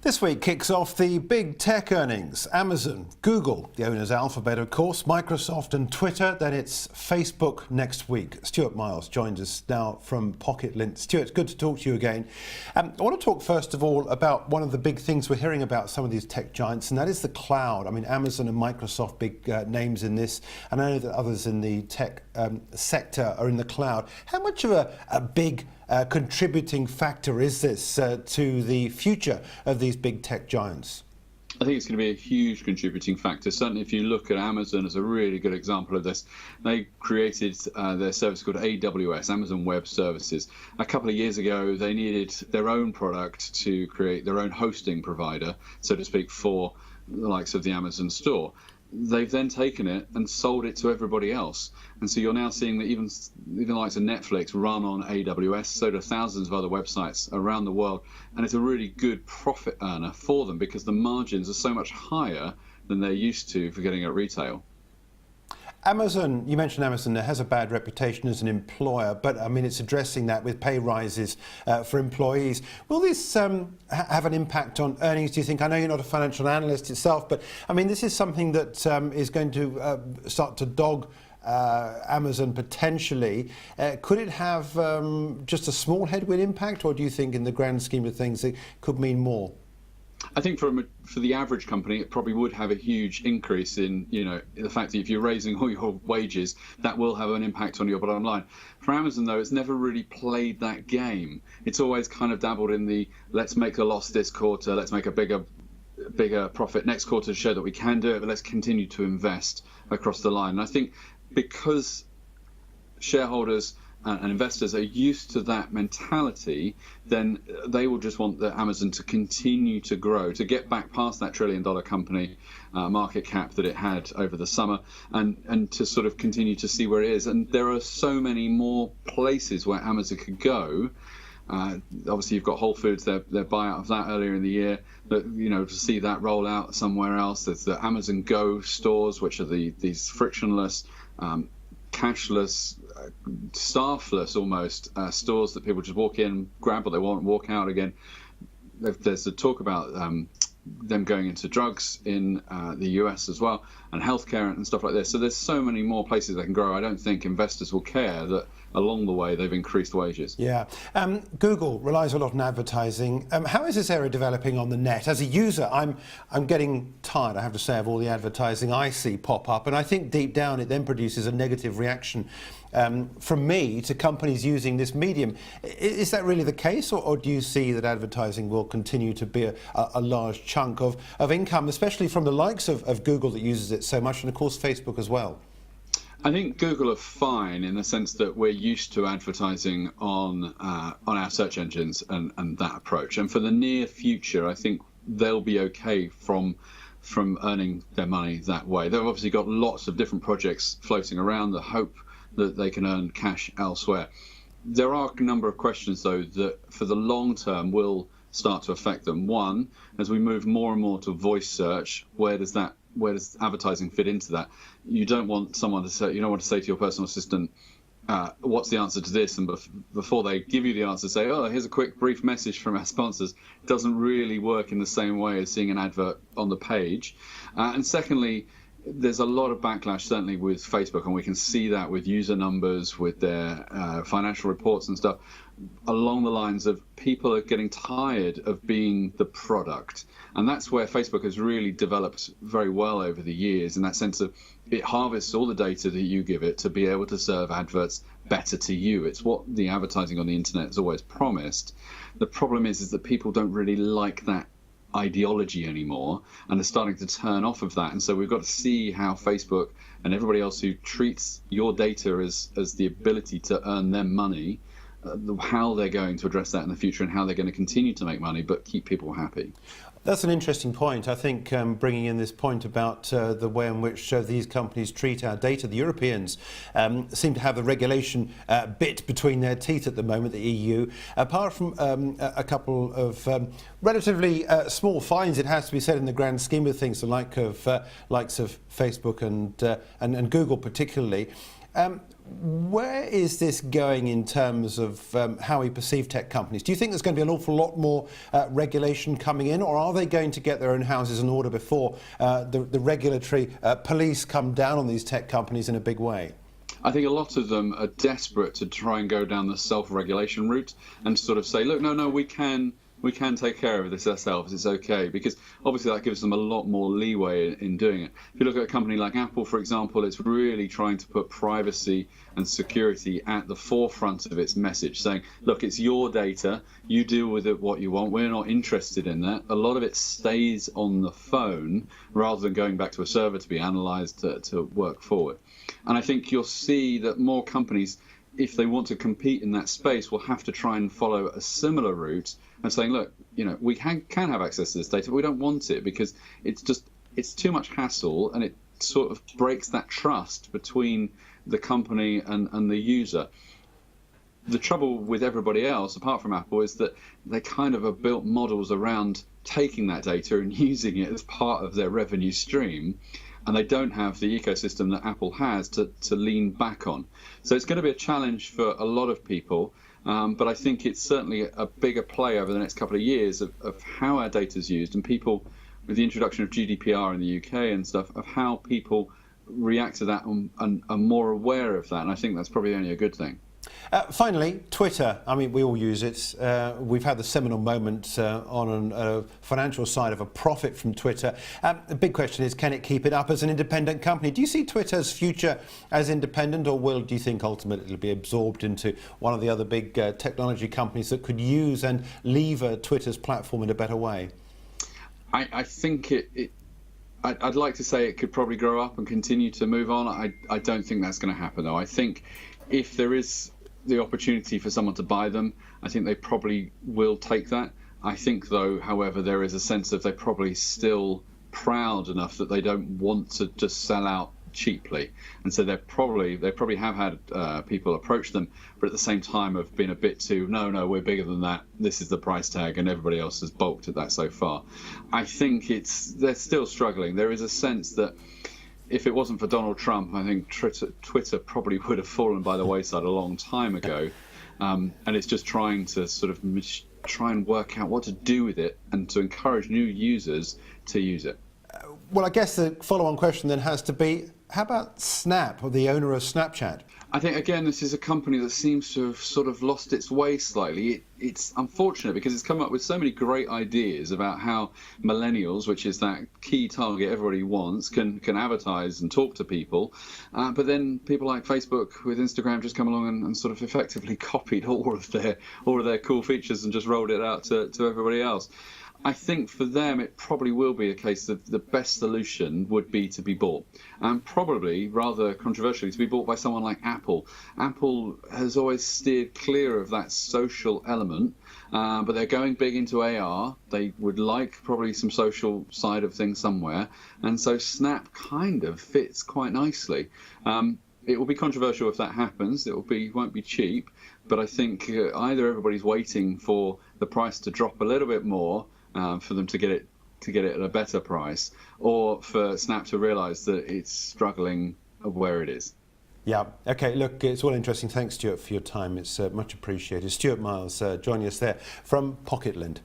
This week kicks off the big tech earnings. Amazon, Google, the owners Alphabet, of course, Microsoft and Twitter. Then it's Facebook next week. Stuart Miles joins us now from pocket-lint. Stuart, good to talk to you again. I want to talk first of all about one of the big things we're hearing about some of these tech giants, and that is the cloud. I mean, Amazon and Microsoft, big names in this, and I know that others in the tech sector are in the cloud. How much of a big contributing factor is this to the future of these big tech giants? I think it's going to be a huge contributing factor. Certainly if you look at Amazon as a really good example of this, they created their service called AWS, Amazon Web Services. A couple of years ago, they needed their own product to create their own hosting provider, so to speak, for the likes of the Amazon store. They've then taken it and sold it to everybody else. And so you're now seeing that even the likes of Netflix run on AWS, so do thousands of other websites around the world. And it's a really good profit earner for them because the margins are so much higher than they're used to for getting at retail. Amazon, you mentioned Amazon, has a bad reputation as an employer, but I mean, it's addressing that with pay rises for employees. Will this have an impact on earnings, do you think? I know you're not a financial analyst itself, but I mean, this is something that is going to start to dog Amazon potentially. Could it have just a small headwind impact, or do you think in the grand scheme of things it could mean more? I think for the average company, it probably would have a huge increase in, the fact that if you're raising all your wages, that will have an impact on your bottom line. For Amazon, though, it's never really played that game. It's always kind of dabbled in the let's make a loss this quarter, let's make a bigger profit next quarter to show that we can do it, but let's continue to invest across the line. And I think because shareholders and investors are used to that mentality, then they will just want the Amazon to continue to grow, to get back past that $1 trillion company market cap that it had over the summer, and to sort of continue to see where it is. And there are so many more places where Amazon could go. Obviously, you've got Whole Foods, their buyout of that earlier in the year, that, to see that roll out somewhere else. There's the Amazon Go stores, which are these frictionless, cashless, staffless almost stores that people just walk in, grab what they want, and walk out again. There's a talk about them going into drugs in the US as well, and healthcare and stuff like this. So there's so many more places they can grow. I don't think investors will care that along the way they've increased wages. Yeah. Google relies a lot on advertising. How is this area developing on the net? As a user, I'm getting tired, I have to say, of all the advertising I see pop up, and I think deep down it then produces a negative reaction from me to companies using this medium. Is that really the case, or do you see that advertising will continue to be a large chunk of income, especially from the likes of Google that uses it so much, and of course Facebook as well? I think Google are fine in the sense that we're used to advertising on our search engines and that approach. And for the near future, I think they'll be okay from earning their money that way. They've obviously got lots of different projects floating around that hope that they can earn cash elsewhere. There are a number of questions, though, that for the long term will start to affect them. One, as we move more and more to voice search, where does advertising fit into that? You don't want someone to say, you don't want to say to your personal assistant, what's the answer to this? And before they give you the answer, say, oh, here's a quick brief message from our sponsors. It doesn't really work in the same way as seeing an advert on the page. And secondly, there's a lot of backlash, certainly with Facebook, and we can see that with user numbers, with their financial reports and stuff, along the lines of people are getting tired of being the product. And that's where Facebook has really developed very well over the years, in that sense of it harvests all the data that you give it to be able to serve adverts better to you. It's what the advertising on the internet has always promised. The problem is that people don't really like that ideology anymore, and are starting to turn off of that. And so we've got to see how Facebook and everybody else who treats your data as the ability to earn them money, how they're going to address that in the future, and how they're going to continue to make money but keep people happy. That's an interesting point. I think bringing in this point about the way in which these companies treat our data. The Europeans seem to have the regulation bit between their teeth at the moment, the EU. Apart from a couple of relatively small fines, it has to be said, in the grand scheme of things, the likes of Facebook and Google particularly. Where is this going in terms of how we perceive tech companies? Do you think there's going to be an awful lot more regulation coming in, or are they going to get their own houses in order before the regulatory police come down on these tech companies in a big way? I think a lot of them are desperate to try and go down the self-regulation route and sort of say, look, no, we can take care of this ourselves. It's okay, because obviously that gives them a lot more leeway in doing it. If you look at a company like Apple, for example, it's really trying to put privacy and security at the forefront of its message, saying, look, it's your data, you deal with it what you want, we're not interested in that. A lot of it stays on the phone rather than going back to a server to be analyzed to work forward. And I think you'll see that more companies, if they want to compete in that space, will have to try and follow a similar route and saying, look, we can have access to this data, but we don't want it because it's too much hassle, and it sort of breaks that trust between the company and the user. The trouble with everybody else, apart from Apple, is that they kind of have built models around taking that data and using it as part of their revenue stream. And they don't have the ecosystem that Apple has to lean back on. So it's going to be a challenge for a lot of people, but I think it's certainly a bigger play over the next couple of years of how our data is used, and people, with the introduction of GDPR in the UK and stuff, of how people react to that and are more aware of that. And I think that's probably only a good thing. Finally, Twitter. I mean, we all use it. We've had the seminal moment on a financial side of a profit from Twitter. The big question is, can it keep it up as an independent company? Do you see Twitter's future as independent, or do you think ultimately it'll be absorbed into one of the other big technology companies that could use and lever Twitter's platform in a better way? I think I'd like to say it could probably grow up and continue to move on. I don't think that's going to happen, though. I think if there is the opportunity for someone to buy them, I think they probably will take that. I think, though, however, there is a sense of they're probably still proud enough that they don't want to just sell out cheaply, and so they probably have had people approach them, but at the same time have been a bit too, no, we're bigger than that, this is the price tag, and everybody else has balked at that so far. I think they're still struggling. There is a sense that if it wasn't for Donald Trump, I think Twitter probably would have fallen by the wayside a long time ago. And it's just trying to sort of try and work out what to do with it and to encourage new users to use it. Well, I guess the follow-on question then has to be, how about Snap, or the owner of Snapchat? I think, again, this is a company that seems to have sort of lost its way slightly. It's unfortunate because it's come up with so many great ideas about how millennials, which is that key target everybody wants, can advertise and talk to people. But then people like Facebook with Instagram just come along and sort of effectively copied all of their cool features and just rolled it out to everybody else. I think for them it probably will be a case that the best solution would be to be bought, and probably, rather controversially, to be bought by someone like Apple. Apple has always steered clear of that social element, but they're going big into AR. They would like probably some social side of things somewhere, and so Snap kind of fits quite nicely. It will be controversial if that happens. Won't be cheap, but I think either everybody's waiting for the price to drop a little bit more, for them to get it at a better price, or for Snap to realise that it's struggling of where it is. Yeah, okay, look, it's all interesting. Thanks, Stuart, for your time. It's much appreciated. Stuart Miles joining us there from pocket-lint.